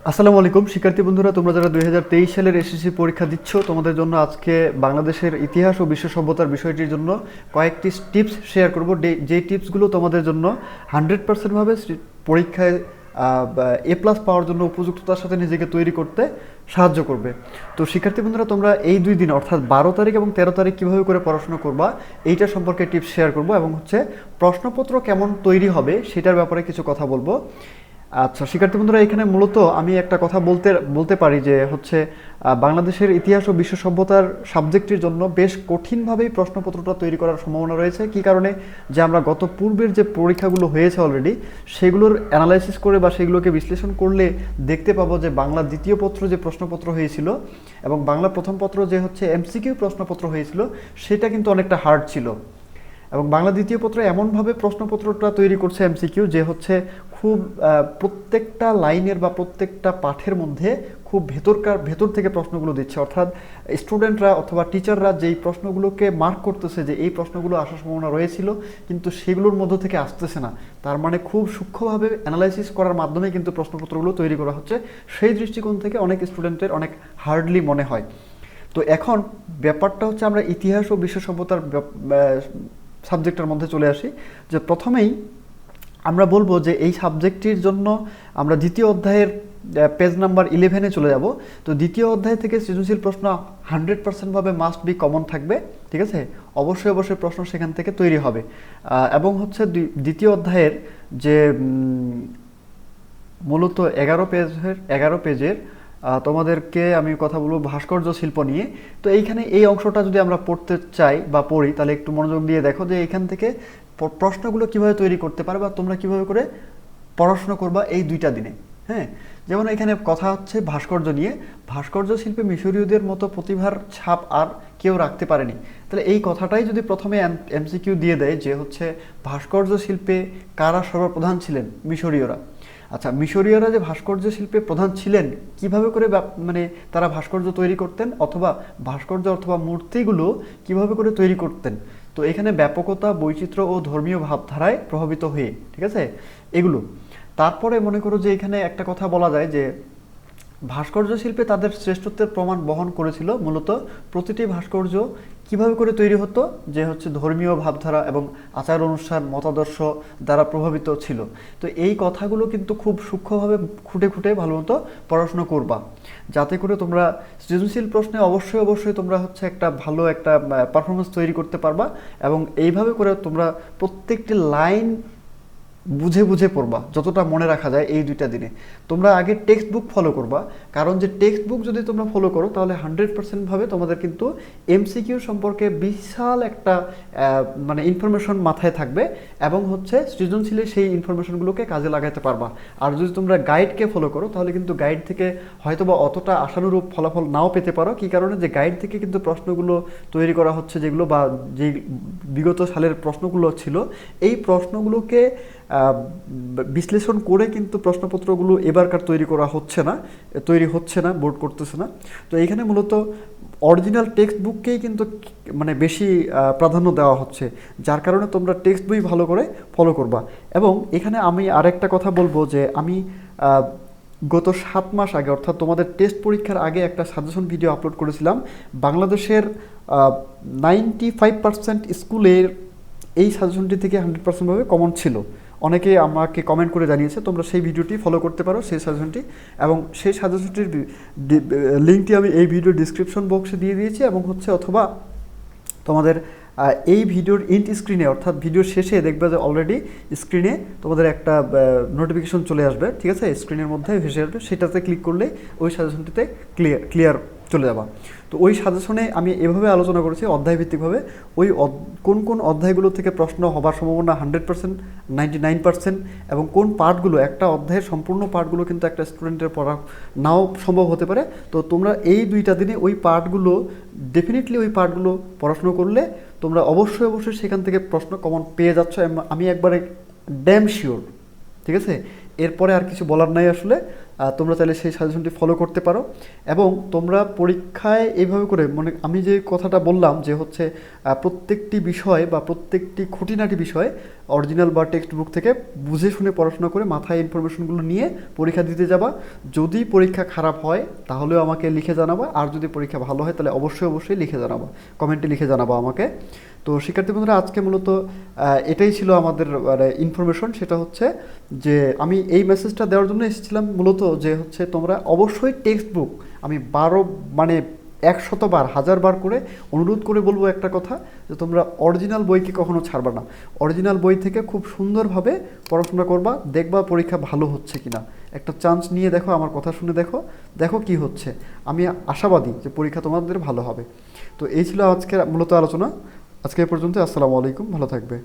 আসসালামু আলাইকুম শিক্ষার্থী বন্ধুরা, তোমরা যারা 2023 সালের এসএসসি পরীক্ষা দিচ্ছ তোমাদের জন্য আজকে বাংলাদেশের ইতিহাস ও বিশ্ব সভ্যতার বিষয়টির জন্য কয়েকটি টিপস শেয়ার করব, যে টিপসগুলো তোমাদের জন্য 100% ভাবে পরীক্ষায় A+ পাওয়ার জন্য উপযুক্ততার সাথে নিজেকে তৈরি করতে সাহায্য করবে। তো শিক্ষার্থী বন্ধুরা, তোমরা এই 2 দিন অর্থাৎ 12 তারিখ এবং 13 তারিখ কীভাবে করে পড়াশোনা করবা এইটা সম্পর্কে টিপস শেয়ার করব এবং প্রশ্নপত্র কেমন তৈরি হবে সেটার ব্যাপারে কিছু কথা বলবো। আচ্ছা শিক্ষার্থী বন্ধুরা, এখানে মূলত আমি একটা কথা বলতে পারি যে বাংলাদেশের ইতিহাস ও বিশ্ব সভ্যতার সাবজেক্টের জন্য বেশ কঠিনভাবেই প্রশ্নপত্রটা তৈরি করার সম্ভাবনা রয়েছে। কী কারণে? যে আমরা গত পূর্বের যে পরীক্ষাগুলো হয়েছে অলরেডি সেগুলোর অ্যানালাইসিস করে বা সেগুলোকে বিশ্লেষণ করলে দেখতে পাবো যে বাংলা দ্বিতীয় পত্র যে প্রশ্নপত্র হয়েছিল এবং বাংলা প্রথম পত্র যে এমসিকিউ প্রশ্নপত্র হয়েছিল সেটা কিন্তু অনেকটা হার্ড ছিল। এবং বাংলা দ্বিতীয় পত্র এমনভাবে প্রশ্নপত্রটা তৈরি করছে এমসিকিউ যে খুব প্রত্যেকটা লাইনের বা প্রত্যেকটা পাঠের মধ্যে খুব ভেতর থেকে প্রশ্নগুলো দিচ্ছে, অর্থাৎ স্টুডেন্টরা অথবা টিচাররা যেই প্রশ্নগুলোকে মার্ক করতেছে যে এই প্রশ্নগুলো আসার সম্ভাবনা রয়েছিল কিন্তু সেগুলোর মধ্য থেকে আসতেছে না, তার মানে খুব সূক্ষ্মভাবে অ্যানালাইসিস করার মাধ্যমে কিন্তু প্রশ্নপত্রগুলো তৈরি করা হচ্ছে। সেই দৃষ্টিকোণ থেকে অনেক স্টুডেন্টের অনেক হার্ডলি মনে হয়। তো এখন ব্যাপারটা আমরা ইতিহাস ও বিশ্ব সভ্যতার সাবজেক্টের মধ্যে চলে আসি। যে প্রথমেই আমরা বলবো যে এই সাবজেক্টটির জন্য আমরা দ্বিতীয় অধ্যায়ের পেজ নাম্বার 11-এ চলে যাব। তো দ্বিতীয় অধ্যায় থেকে সৃজনশীল প্রশ্ন 100% ভাবে মাস্ট বি কমন থাকবে, ঠিক আছে? অবশ্যই প্রশ্ন সেখান থেকে তৈরি হবে। এবং দ্বিতীয় অধ্যায়ের যে মূলত 11 পেজের তোমাদেরকে আমি কথা বলবো ভাস্কর্য শিল্প নিয়ে। তো এইখানে এই অংশটা যদি আমরা পড়তে চাই বা পড়ি তাহলে একটু মনোযোগ দিয়ে দেখো যে এইখান থেকে প্রশ্নগুলো কিভাবে তৈরি করতে পারবে বা তোমরা কিভাবে করে পড়াশোনা করবা এই 2টা দিনে। হ্যাঁ, যেমন এখানে কথা হচ্ছে ভাস্কর্য নিয়ে। ভাস্কর্য শিল্পে মিশরীয়দের মতো প্রতিভার ছাপ আর কেউ রাখতে পারেনি। তাহলে এই কথাটাই যদি প্রথমে এমসিকিউ দিয়ে দেয় যে ভাস্কর্য শিল্পে কারা সর্বপ্রধান ছিলেন? মিশরীয়রা। আচ্ছা, মিশরীয়রা যে ভাস্কর্য শিল্পে প্রধান ছিলেন কিভাবে করে তারা ভাস্কর্য তৈরি করতেন অথবা ভাস্কর্য অথবা মূর্তিগুলো কিভাবে করে তৈরি করতেন? তো এখানে ব্যাপকতা, বৈচিত্র্য ও ধর্মীয় ভাবধারায় প্রভাবিত হয়ে, ঠিক আছে, এগুলো। তারপরে মনে করো যে এখানে একটা কথা বলা যায় যে ভাস্কর্য শিল্পে তাদের শ্রেষ্ঠত্বের প্রমাণ বহন করেছিল মূলত প্রতিটি ভাস্কর্য কিভাবে করে তৈরি হতো যে ধর্মীয় ভাবধারা এবং আচার অনুষ্ঠান মতাদর্শ দ্বারা প্রভাবিত ছিল। তো এই কথাগুলো কিন্তু খুব সূক্ষ্মভাবে খুঁটে ভালোমতো পড়াশোনা করবা, যাতে করে তোমরা সৃজনশীল প্রশ্নে অবশ্যই তোমরা একটা ভালো একটা পারফরমেন্স তৈরি করতে পারবা। এবং এইভাবে করে তোমরা প্রত্যেকটি লাইন বুঝে পড়বা যতটা মনে রাখা যায়। এই 2টা দিনে তোমরা আগে টেক্সট বুক ফলো করবা, কারণ যে টেক্সট বুক যদি তোমরা ফলো করো তাহলে 100% ভাবে তোমাদের কিন্তু এমসিকিউ সম্পর্কে বিশাল একটা ইনফরমেশন মাথায় থাকবে এবং সৃজনশীলে সেই ইনফরমেশনগুলোকে কাজে লাগাতে পারবা। আর যদি তোমরা গাইডকে ফলো করো তাহলে কিন্তু গাইড থেকে হয়তোবা অতটা আশানুরূপ ফলাফল নাও পেতে পারো। কী কারণে? যে গাইড থেকে কিন্তু প্রশ্নগুলো তৈরি করা হচ্ছে যেগুলো বা যে বিগত সালের প্রশ্নগুলো ছিল এই প্রশ্নগুলোকে বিশ্লেষণ করে কিন্তু প্রশ্নপত্রগুলো এবারকার তৈরি হচ্ছে না, বোর্ড করতেছে না। তো এইখানে মূলত অরিজিনাল টেক্সট বুককেই কিন্তু বেশি প্রাধান্য দেওয়া হচ্ছে, যার কারণে তোমরা টেক্সট বই ভালো করে ফলো করবা। এবং এখানে আমি আরেকটা কথা বলবো যে আমি গত 7 মাস আগে অর্থাৎ তোমাদের টেস্ট পরীক্ষার আগে একটা সাজেশন ভিডিও আপলোড করেছিলাম। বাংলাদেশের 95% স্কুলের এই সাজেশনটি থেকে 100% ভাবে কমন ছিল। অনেকে আমাকে কমেন্ট করে জানিয়েছে, তোমরা সেই ভিডিওটি ফলো করতে পারো, সেই সাজেশনটি। এবং সেই সাজেশনটির লিঙ্কটি আমি এই ভিডিও ডিসক্রিপশন বক্সে দিয়ে দিয়েছি এবং অথবা তোমাদের এই ভিডিওর ইন্ট স্ক্রিনে অর্থাৎ ভিডিওর শেষে দেখবে যে অলরেডি স্ক্রিনে তোমাদের একটা নোটিফিকেশন চলে আসবে, ঠিক আছে? স্ক্রিনের মধ্যে ভেসে আসবে, সেটাতে ক্লিক করলে ওই সাজেশনটিতে ক্লিয়ার চলে যাবা। তো ওই সাজেশনে আমি এভাবে আলোচনা করেছি অধ্যায়ভিত্তিকভাবে ওই কোন অধ্যায়গুলো থেকে প্রশ্ন হবার সম্ভাবনা 100%, 99% এবং কোন পার্টগুলো একটা অধ্যায়ের সম্পূর্ণ পার্টগুলো কিন্তু একটা স্টুডেন্টের পড়া নাও সম্ভব হতে পারে। তো তোমরা এই 2টা দিনে ওই পার্টগুলো পড়াশুনো করলে তোমরা অবশ্যই সেখান থেকে প্রশ্ন কমন পেয়ে যাচ্ছ। আমি একবারে ড্যাম শিওর, ঠিক আছে? এরপরে আর কিছু বলার নাই আসলে। তোমরা চাইলে সেই সাজেশনটি ফলো করতে পারো। এবং তোমরা পরীক্ষায় এইভাবে করে মানে আমি যে কথাটা বললাম যে হচ্ছে প্রত্যেকটি বিষয় বা প্রত্যেকটি খুঁটিনাটি বিষয় অরিজিনাল বা টেক্সট বুক থেকে বুঝে শুনে পড়াশোনা করে মাথায় ইনফরমেশনগুলো নিয়ে পরীক্ষা দিতে যাবা। যদি পরীক্ষা খারাপ হয় তাহলেও আমাকে লিখে জানাবা, আর যদি পরীক্ষা ভালো হয় তাহলে অবশ্যই লিখে জানাবা, কমেন্টে লিখে জানাবা আমাকে। তো শিক্ষার্থী বন্ধুরা, আজকে মূলত এটাই ছিল আমাদের ইনফরমেশন। সেটা হচ্ছে যে আমি এই মেসেজটা দেওয়ার জন্য এসেছিলাম মূলত, যে হচ্ছে তোমরা অবশ্যই টেক্সট বুক, আমি 100 বার 1000 বার করে অনুরোধ করে বলবো একটা কথা, যে তোমরা অরিজিনাল বইকে কখনো ছাড়বা না। অরিজিনাল বই থেকে খুব সুন্দরভাবে পড়াশোনা করবা, দেখবা পরীক্ষা ভালো হচ্ছে কিনা। একটা চান্স নিয়ে দেখো, আমার কথা শুনে দেখো কি হচ্ছে। আমি আশাবাদী যে পরীক্ষা তোমাদের ভালো হবে। তো এই ছিল আজকের মূলত আলোচনা। আজকে এ পর্যন্ত। আসসালামু আলাইকুম, ভালো থাকবে।